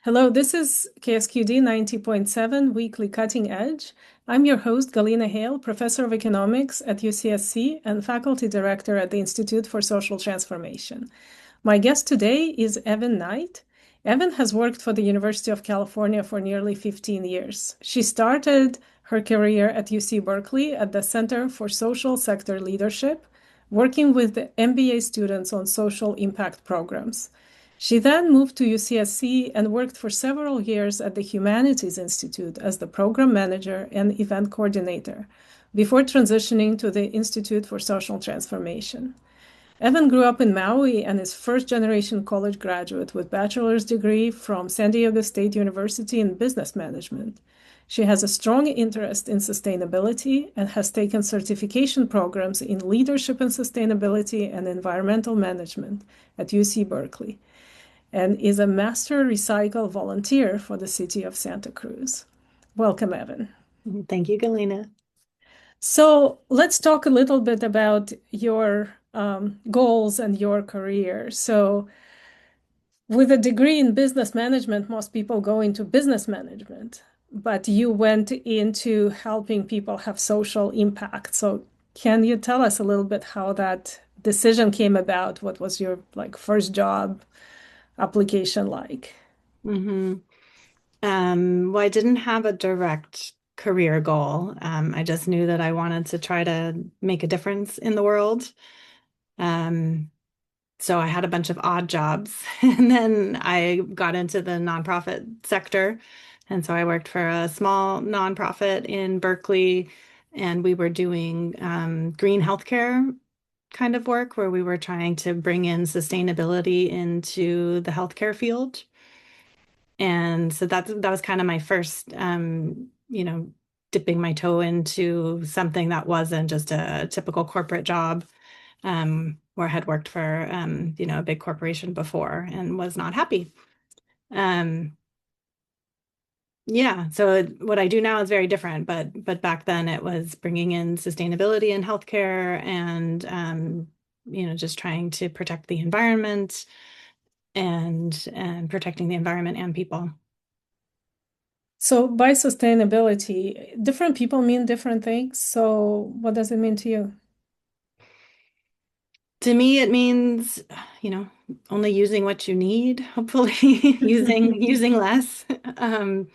Hello, this is KSQD 90.7 Weekly Cutting Edge. I'm your host, Galina Hale, Professor of Economics at UCSC and Faculty Director at the Institute for Social Transformation. My guest today is Evin Knight. Evin has worked for the University of California for nearly 15 years. She started her career at UC Berkeley at the Center for Social Sector Leadership, working with the MBA students on social impact programs. She then moved to UCSC and worked for several years at the Humanities Institute as the program manager and event coordinator before transitioning to the Institute for Social Transformation. Evin grew up in Maui and is first-generation college graduate with bachelor's degree from San Diego State University in business management. She has a strong interest in sustainability and has taken certification programs in leadership and sustainability and environmental management at UC Berkeley, and is a master recycle volunteer for the City of Santa Cruz. Welcome, Evin. Thank you, Galina. So let's talk a little bit about your goals and your career. So with a degree in business management, most people go into business management, but you went into helping people have social impact. So can you tell us a little bit how that decision came about? What was your first job application like? hmm well, I didn't have a direct career goal. I just knew that I wanted to try to make a difference in the world. Um, so I had a bunch of odd jobs, and then I got into the nonprofit sector. And so I worked for a small nonprofit in Berkeley, and we were doing green healthcare kind of work where we were trying to bring in sustainability into the healthcare field. And so that was kind of my first, dipping my toe into something that wasn't just a typical corporate job, where I had worked for, a big corporation before and was not happy. Um, yeah, so what I do now is very different, but back then it was bringing in sustainability in healthcare and, just trying to protect the environment and protecting the environment and people. So by sustainability, different people mean different things. So what does it mean to you? To me, it means, you know, only using what you need, hopefully using less. Um,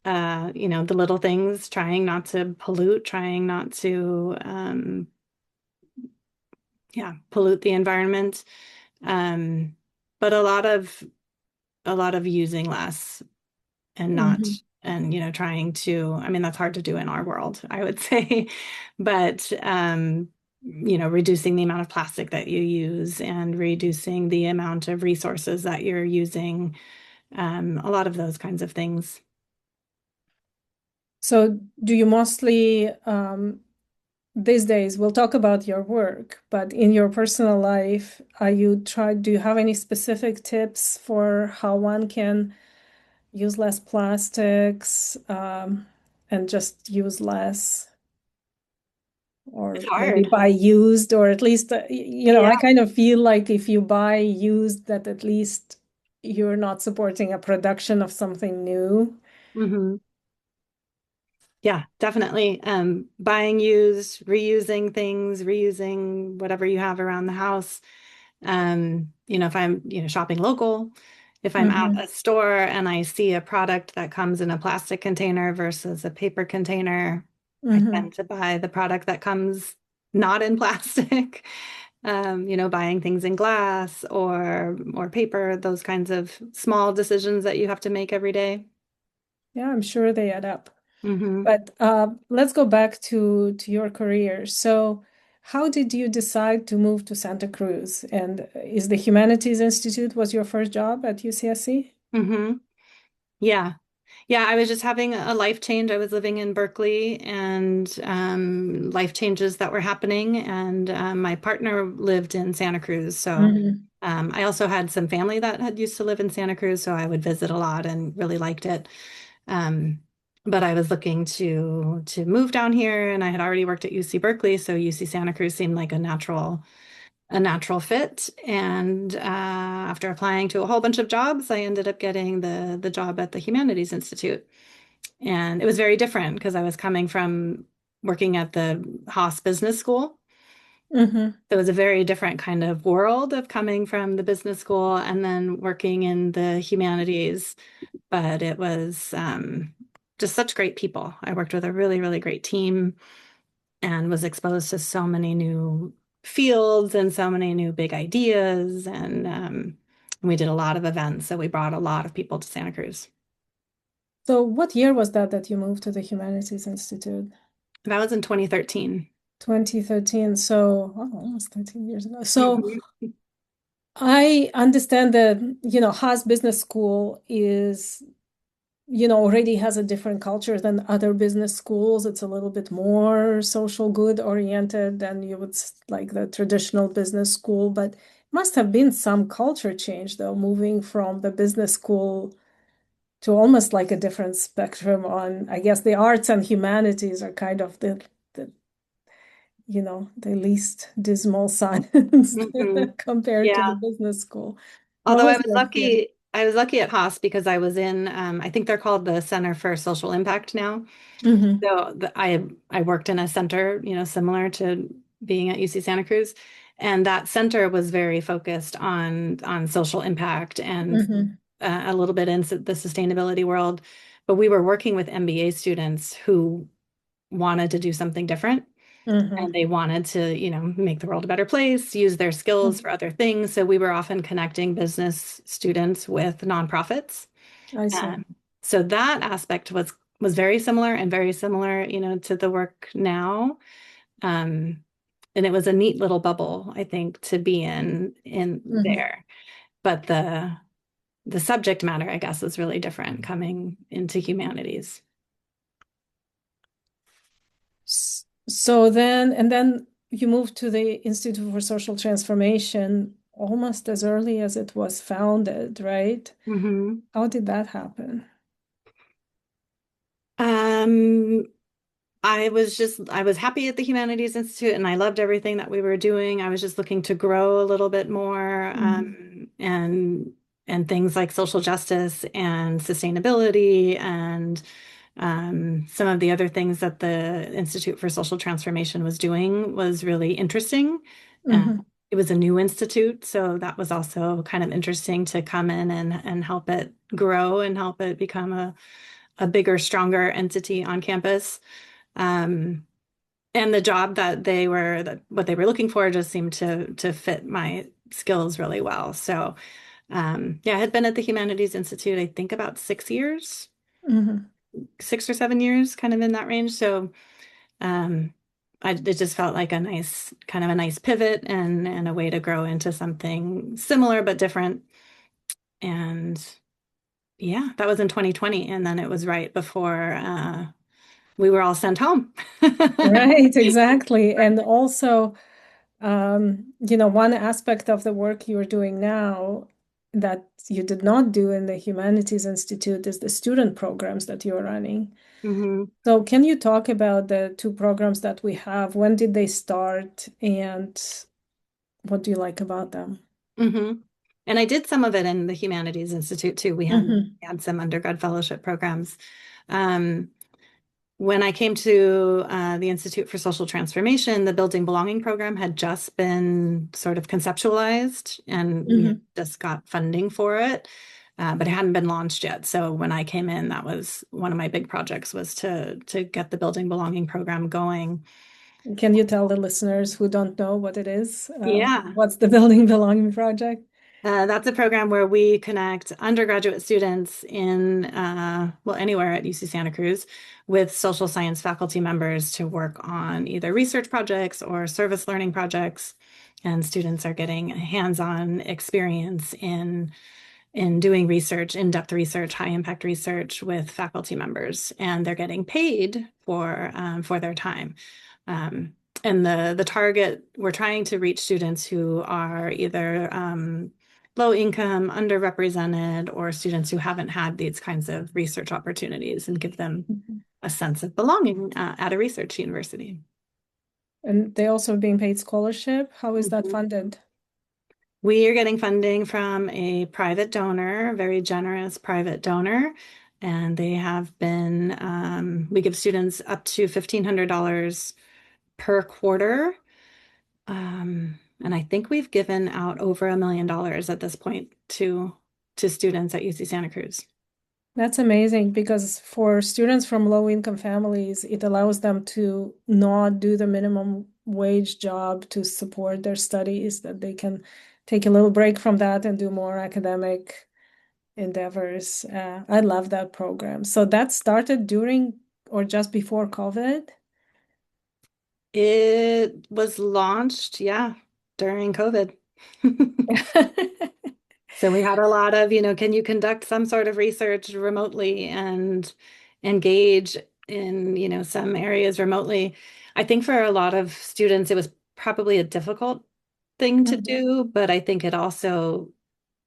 the little things, trying not to pollute, trying not to pollute the environment. Um, but a lot of using less and not Mhm. and trying to, I mean, that's hard to do in our world, I would say. But reducing the amount of plastic that you use and reducing the amount of resources that you're using, a lot of those kinds of things. So do you mostly these days we'll talk about your work, but in your personal life, do you have any specific tips for how one can use less plastics and just use less? It's Or maybe hard. buy used, or at least, Yeah. I kind of feel like if you buy used, that at least you're not supporting a production of something new. hmm Yeah, definitely. Buying used, reusing things, reusing whatever you have around the house. If I'm, shopping local, if I'm out Hmm. at a store and I see a product that comes in a plastic container versus a paper container, I Hmm. tend to buy the product that comes not in plastic. Buying things in glass or paper, those kinds of small decisions that you have to make every day. Yeah, I'm sure they add up. hmm But let's go back to your career. So, how did you decide to move to Santa Cruz? And is the Humanities Institute was your first job at UCSC? hmm Yeah. Yeah, I was just having a life change. I was living in Berkeley and life changes that were happening. And my partner lived in Santa Cruz. So Hmm. I also had some family that had used to live in Santa Cruz. So I would visit a lot and really liked it. Um, but I was looking to move down here and I had already worked at UC Berkeley. So UC Santa Cruz seemed like a natural a natural fit. And after applying to a whole bunch of jobs, I ended up getting the job at the Humanities Institute. And it was very different because I was coming from working at the Haas Business School. Mm-hmm. So it was a very different kind of world of coming from the business school and then working in the humanities. But it was just such great people. I worked with a really, really great team and was exposed to so many new fields and so many new big ideas. And we did a lot of events. So we brought a lot of people to Santa Cruz. So what year was that you moved to the Humanities Institute? That was in 2013. 2013. So almost 13 years ago. So Mhm. I understand that, Haas Business School is, already has a different culture than other business schools. It's a little bit more social good oriented than you would like the traditional business school, but must have been some culture change though, moving from the business school to almost like a different spectrum on, I guess the arts and humanities are kind of the the least dismal science Mhm. compared to the Yeah. business school. What Although was your experience? I was lucky at Haas because I was in, I think they're called the Center for Social Impact now. Hmm. So I worked in a center, similar to being at UC Santa Cruz, and that center was very focused on social impact and Hmm. a little bit into the sustainability world. But we were working with MBA students who wanted to do something different. And Hmm. they wanted to, make the world a better place, use their skills for other things. So we were often connecting business students with nonprofits. I see. Um, so that aspect was very similar and very similar, to the work now. Um, and it was a neat little bubble, I think, to be in Hmm. there. But the subject matter, I guess, was really different coming into humanities. So then you moved to the Institute for Social Transformation almost as early as it was founded, right? Mhm. How did that happen? Um, I was happy at the Humanities Institute and I loved everything that we were doing. I was just looking to grow a little bit more, Hmm. and things like social justice and sustainability and some of the other things that the Institute for Social Transformation was doing was really interesting. Uh, Hmm. it was a new institute, so that was also kind of interesting to come in and help it grow and help it become a bigger, stronger entity on campus. Um, and the job that what they were looking for just seemed to fit my skills really well. So yeah, I had been at the Humanities Institute, I think about 6 years, Hmm. 6 or 7 years, kind of in that range. So um, it just felt like a nice pivot and a way to grow into something similar but different. And yeah, that was in 2020, and then it was right before we were all sent home. Right, exactly. And also, one aspect of the work you're doing now that you did not do in the Humanities Institute is the student programs that you're running. Mhm. So, can you talk about the two programs that we have? When did they start, and what do you like about them? hmm And I did some of it in the Humanities Institute too. Hmm. We had some undergrad fellowship programs. Um, when I came to the Institute for Social Transformation, the Building Belonging program had just been sort of conceptualized, and we had Hmm. just got funding for it, but it hadn't been launched yet. So when I came in, that was one of my big projects was to get the Building Belonging program going. Can you tell the listeners who don't know what it is? Yeah. What's the Building Belonging Project? That's a program where we connect undergraduate students in, well, anywhere at UC Santa Cruz with social science faculty members to work on either research projects or service learning projects. And students are getting hands-on experience in doing research, in-depth research, high-impact research with faculty members, and they're getting paid for their time. Um, and the target, we're trying to reach students who are either low income, underrepresented, or students who haven't had these kinds of research opportunities and give them Mhm. a sense of belonging at a research university. And they also being paid scholarship. How is that Mhm. funded? We are getting funding from a private donor, a very generous private donor, and they have been, we give students up to $1,500 per quarter. And I think we've given out over $1 million at this point to students at UC Santa Cruz. That's amazing because for students from low-income families, it allows them to not do the minimum wage job to support their studies, that they can take a little break from that and do more academic endeavors. I love that program. So that started during or just before COVID. It was launched, yeah, during COVID. So we had a lot of, can you conduct some sort of research remotely and engage in, some areas remotely? I think for a lot of students, it was probably a difficult thing to Mhm. do, but I think it also,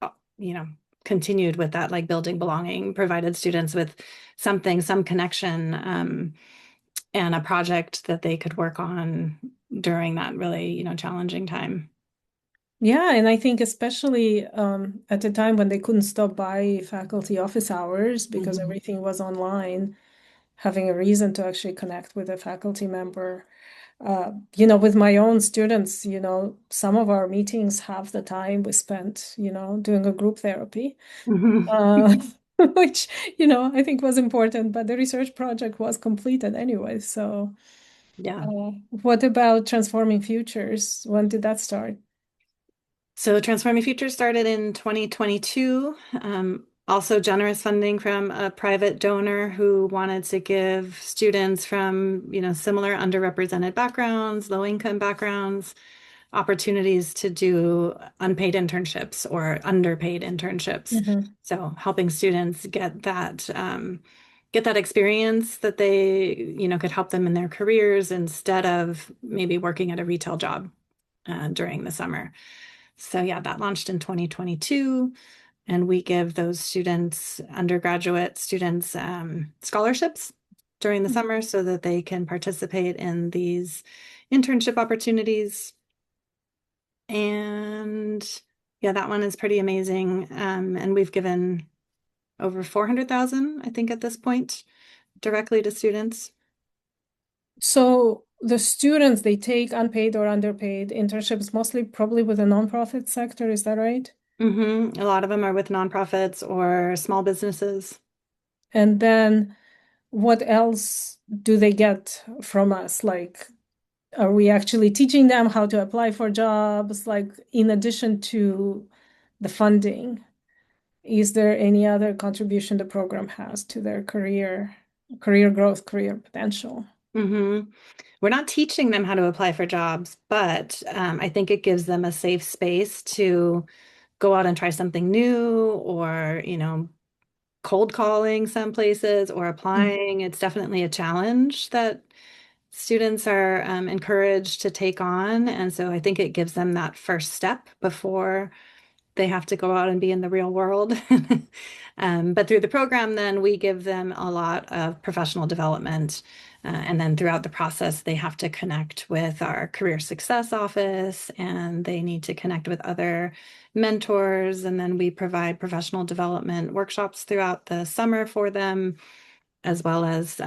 uh, you know, continued with that, like building belonging, provided students with something, some connection, and a project that they could work on during that really, challenging time. Yeah, and I think especially at the time when they couldn't stop by faculty office hours because Mhm. everything was online, having a reason to actually connect with a faculty member. With my own students, some of our meetings half the time we spent, doing a group therapy, Mhm. uh, which, I think was important, but the research project was completed anyway. So, Yeah. what about Transforming Futures? When did that start? So Transforming Future started in 2022. Also generous funding from a private donor who wanted to give students from, similar underrepresented backgrounds, low income backgrounds, opportunities to do unpaid internships or underpaid internships. Mhm. So helping students get that experience that they, could help them in their careers instead of maybe working at a retail job during the summer. So yeah, that launched in 2022, and we give those students, undergraduate students, scholarships during the summer so that they can participate in these internship opportunities. And yeah, that one is pretty amazing. And we've given over 400,000, I think, at this point, directly to students. So the students, they take unpaid or underpaid internships, mostly probably with the nonprofit sector. Is that right? A lot of them are with nonprofits or small businesses. And then what else do they get from us? Like, are we actually teaching them how to apply for jobs? Like, in addition to the funding, is there any other contribution the program has to their career growth, career potential? hmm We're not teaching them how to apply for jobs, but I think it gives them a safe space to go out and try something new or, cold calling some places or Mm. applying. It's definitely a challenge that students are encouraged to take on. And so I think it gives them that first step before they have to go out and be in the real world. But through the program, then we give them a lot of professional development. And then throughout the process, they have to connect with our career success office and they need to connect with other mentors. And then we provide professional development workshops throughout the summer for them, as well as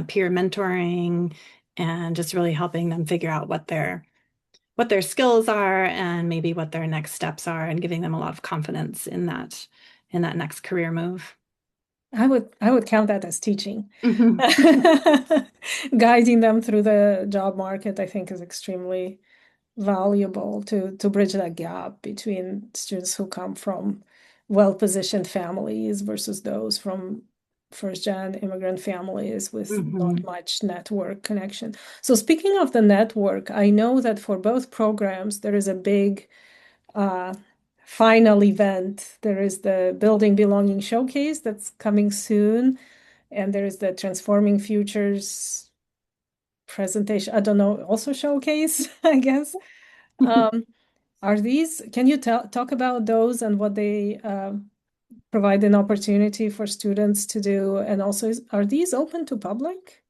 peer mentoring and just really helping them figure out what their skills are and maybe what their next steps are and giving them a lot of confidence in that next career move. I would count that as teaching. Mhm. Guiding them through the job market, I think, is extremely valuable to bridge that gap between students who come from well-positioned families versus those from first-gen immigrant families with not Mhm. much network connection. So speaking of the network, I know that for both programs, there is a big uh, final event. There is the Building Belonging Showcase that's coming soon, and there is the Transforming Futures presentation. I don't know, also showcase, I guess. Um, can you talk about those and what they provide an opportunity for students to do? And also, are these open to public?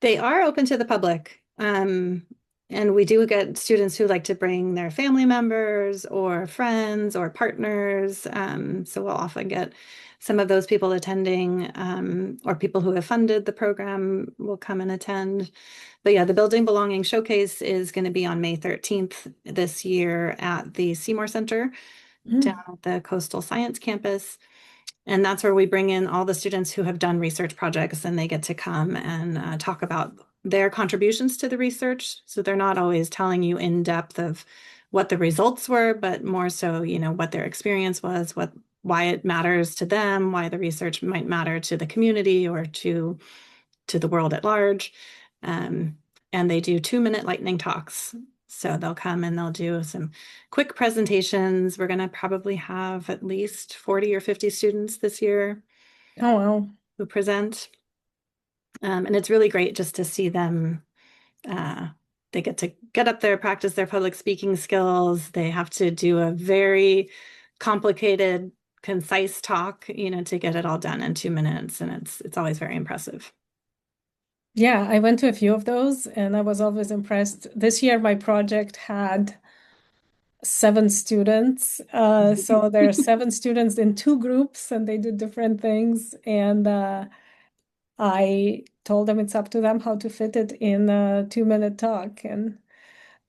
They are open to the public. Um, and we do get students who like to bring their family members or friends or partners. So we'll often get some of those people attending, or people who have funded the program will come and attend. But yeah, the Building Belonging Showcase is going to be on May 13th this year at the Seymour Center down Mm. at the Coastal Science Campus. And that's where we bring in all the students who have done research projects, and they get to come and talk about their contributions to the research. So they're not always telling you in depth of what the results were, but more so, what their experience was, why it matters to them, why the research might matter to the community or to the world at large. Um, and they do 2-minute lightning talks. So they'll come and they'll do some quick presentations. We're going to probably have at least 40 or 50 students this year Oh, wow. who present. And it's really great just to see them. Uh, they get to get up there, practice their public speaking skills. They have to do a very complicated, concise talk, to get it all done in 2 minutes. And it's always very impressive. Yeah, I went to a few of those and I was always impressed. This year, my project had 7 students. So there are 7 students in 2 groups and they did different things. And I told them it's up to them how to fit it in a 2-minute talk. And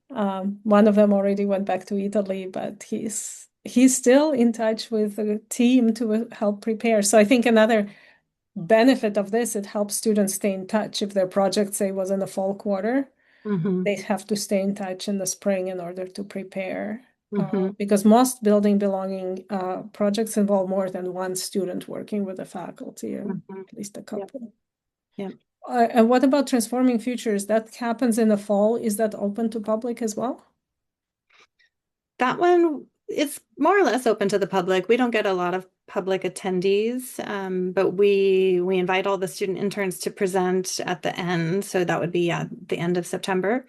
one of them already went back to Italy, but he's still in touch with the team to help prepare. So I think another benefit of this, it helps students stay in touch. If their project, say, was in the fall quarter, Hmm. they have to stay in touch in the spring in order to prepare. Hmm. Because most building belonging projects involve more than one student working with the faculty, or Hmm. at least a Yep. couple. Yep. And what about transforming futures? That happens in the fall. Is that open to public as well? That one is more or less open to the public. We don't get a lot of public attendees, but we invite all the student interns to present at the end. So that would be at the end of September.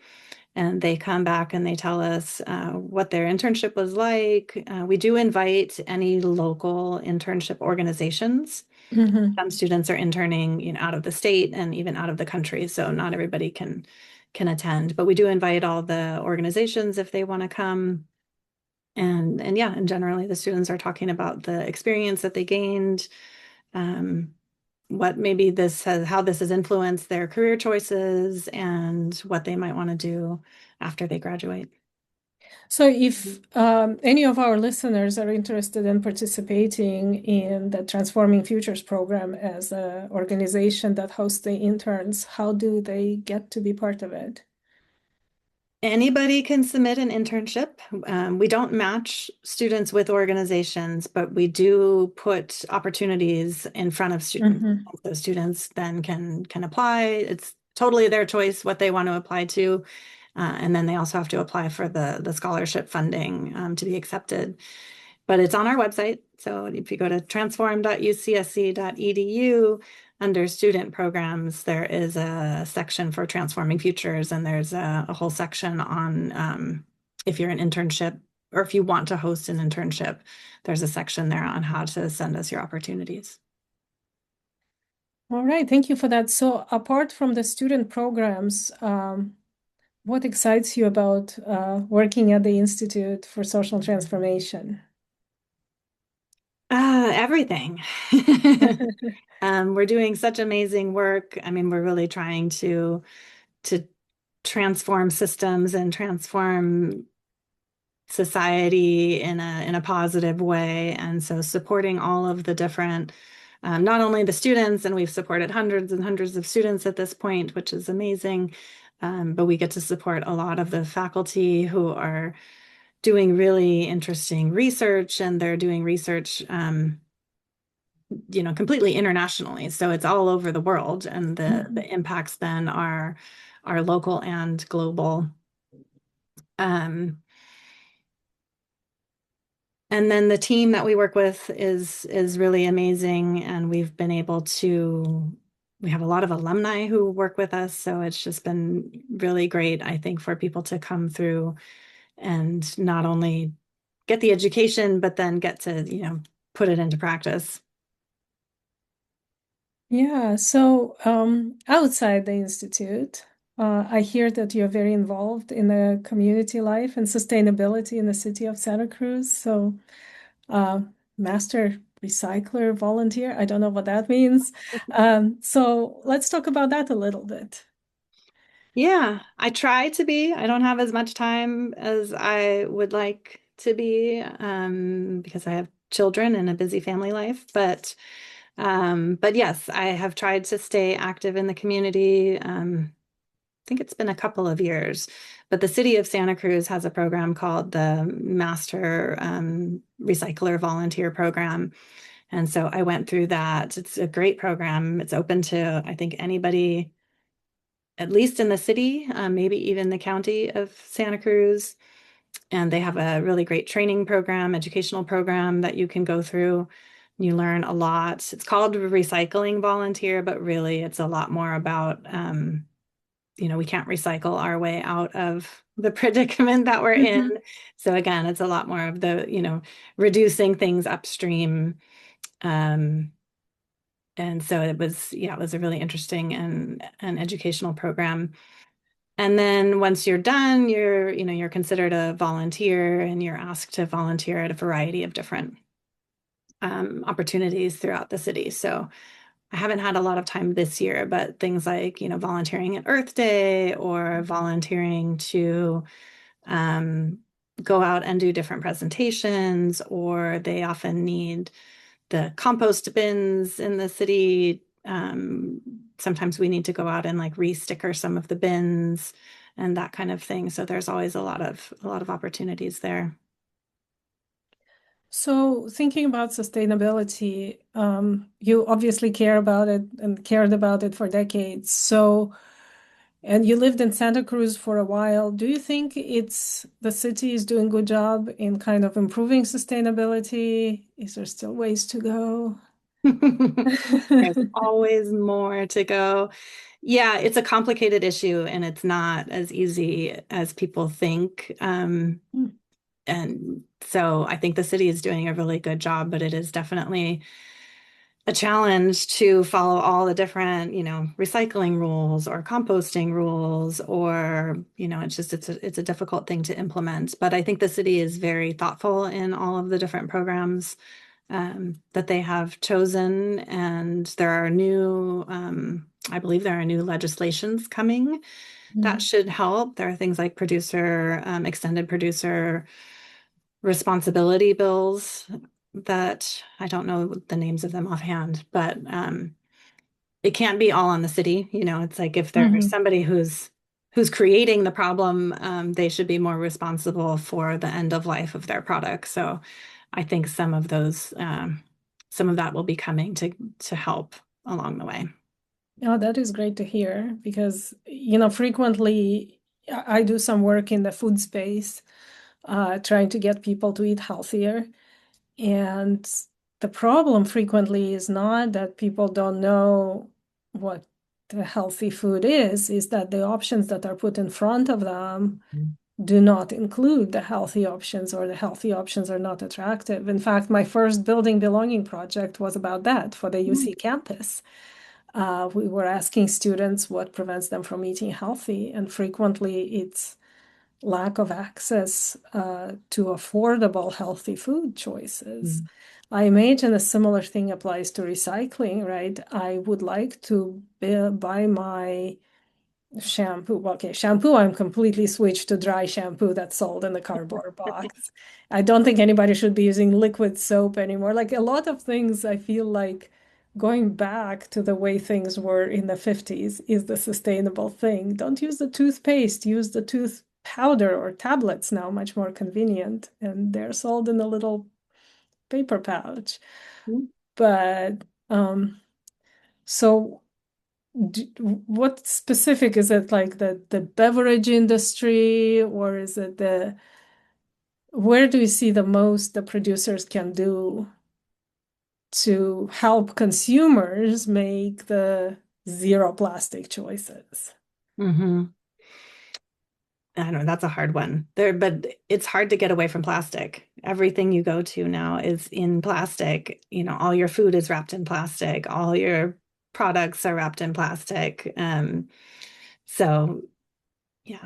And they come back and they tell us what their internship was like. We do invite any local internship organizations. Hmm. Some students are interning, out of the state and even out of the country, so not everybody can attend. But we do invite all the organizations if they want to come. And yeah, and generally the students are talking about the experience that they gained, um, what maybe how this has influenced their career choices and what they might want to do after they graduate. So if any of our listeners are interested in participating in the Transforming Futures program as an organization that hosts the interns, how do they get to be part of it? Anybody can submit an internship. We don't match students with organizations, but we do put opportunities in front of students. Hmm. So students then can apply. It's totally their choice what they want to apply to. And then they also have to apply for the scholarship funding to be accepted. But it's on our website. So if you go to transform.ucsc.edu, under student programs, there is a section for transforming futures, and there's a whole section on if you're an internship or if you want to host an internship, there's a section there on how to send us your opportunities. All right, thank you for that. So apart from the student programs, what excites you about working at the Institute for Social Transformation? Everything. We're doing such amazing work. I mean, we're really trying to transform systems and transform society in a positive way. And so supporting all of the different, not only the students, and we've supported hundreds and hundreds of students at this point, which is amazing, but we get to support a lot of the faculty who are doing really interesting research, and they're doing research completely internationally. So it's all over the world, and the impacts then are local and global. Um, and then the team that we work with is really amazing, and we have a lot of alumni who work with us, so it's just been really great, I think, for people to come through and not only get the education, but then get to, put it into practice. Yeah, so outside the Institute, I hear that you're very involved in the community life and sustainability in the city of Santa Cruz. So, uh, master recycler volunteer, I don't know what that means. So let's talk about that a little bit. Yeah, I try to be. I don't have as much time as I would like to be because I have children and a busy family life. But yes, I have tried to stay active in the community. I think it's been a couple of years, but the City of Santa Cruz has a program called the Master Recycler Volunteer Program. And so I went through that. It's a great program. It's open to, I think, anybody, at least in the city, maybe even the county of Santa Cruz. And they have a really great training program, educational program that you can go through. You learn a lot. It's called Recycling Volunteer, but really it's a lot more about, we can't recycle our way out of the predicament that we're in. Mhm. So again, it's a lot more of the, reducing things upstream. Um, and so it was, yeah, it was a really interesting and an educational program. And then once you're done, you're considered a volunteer and you're asked to volunteer at a variety of different opportunities throughout the city. So I haven't had a lot of time this year, but things like, volunteering at Earth Day or volunteering to um, go out and do different presentations, or they often need the compost bins in the city. Sometimes we need to go out and like re-sticker some of the bins and that kind of thing. So there's always a lot of opportunities there. So, thinking about sustainability, you obviously care about it and cared about it for decades. So, and you lived in Santa Cruz for a while. Do you think the city is doing a good job in kind of improving sustainability? Is there still ways to go? There's always more to go. Yeah, it's a complicated issue and it's not as easy as people think. And so I think the city is doing a really good job, but it is definitely a challenge to follow all the different, recycling rules or composting rules, or, it's a difficult thing to implement. But I think the city is very thoughtful in all of the different programs that they have chosen. And I believe there are new legislations coming that Mm. should help. There are things like extended producer responsibility bills that I don't know the names of them offhand, but it can't be all on the city. It's like if there's Mhm. somebody who's creating the problem, they should be more responsible for the end of life of their product. So I think some of that will be coming to help along the way. Oh, that is great to hear because, frequently I do some work in the food space, trying to get people to eat healthier. And the problem frequently is not that people don't know what the healthy food is that the options that are put in front of them do not include the healthy options, or the healthy options are not attractive. In fact, my first building belonging project was about that for the UC campus. We were asking students what prevents them from eating healthy, and frequently it's lack of access to affordable healthy food choices. Mhm. I imagine a similar thing applies to recycling, right? I would like to buy my shampoo. Well, okay, shampoo, I'm completely switched to dry shampoo that's sold in the cardboard box. I don't think anybody should be using liquid soap anymore. Like a lot of things, I feel like going back to the way things were in the 50s is the sustainable thing. Don't use the toothpaste, use the tooth powder or tablets now, much more convenient. And they're sold in a little paper pouch. But so what specific is it, like the beverage industry, or is it where do you see the most the producers can do to help consumers make the zero plastic choices? Mhm. I don't know, that's a hard one there, but it's hard to get away from plastic. Everything you go to now is in plastic. All your food is wrapped in plastic. All your products are wrapped in plastic. So yeah,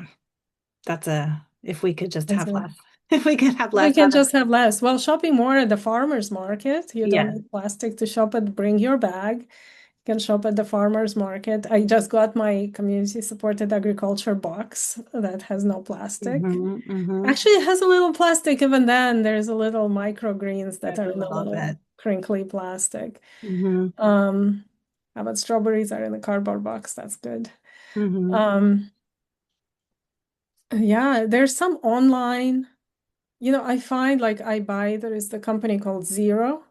that's a if we could just That's have it. less, if we could have We less can out of just have less. Well, shopping more at the farmer's market. You don't yeah. need plastic to shop at. Bring your bag. You can shop at the farmer's market. I just got my community supported agriculture box that has no plastic. Hmm. Actually, it has a little plastic even then. There's a little microgreens that There's are a in a little little bit. crinkly plastic. Hmm. Um, how about strawberries are in a cardboard box? That's good. Hmm. Um, yeah, there's some online, I find like there is the company called Zero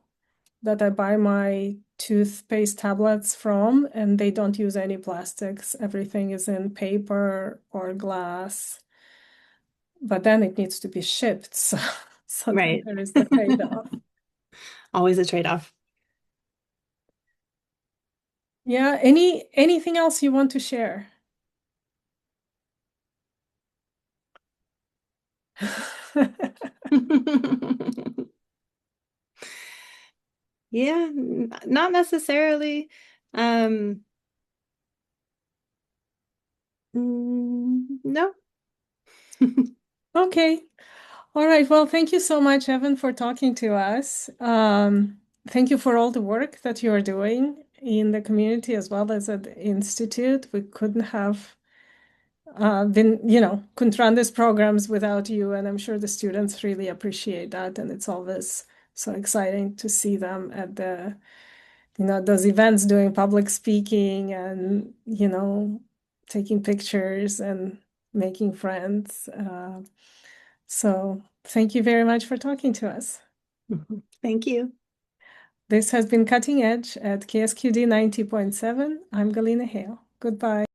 that I buy my toothpaste tablets from, and they don't use any plastics. Everything is in paper or glass, but then it needs to be shipped. So, so then Right. there is the trade-off. Always a trade-off. Yeah, anything else you want to share? Yeah, not necessarily. Um, no. Okay. All right. Well, thank you so much, Evan, for talking to us. Thank you for all the work that you are doing in the community as well as at the Institute. We couldn't have couldn't run these programs without you, and I'm sure the students really appreciate that. And it's always so exciting to see them at those events doing public speaking and, taking pictures and making friends. So thank you very much for talking to us. Thank you. This has been Cutting Edge at KSQD 90.7. I'm Galina Hale. Goodbye.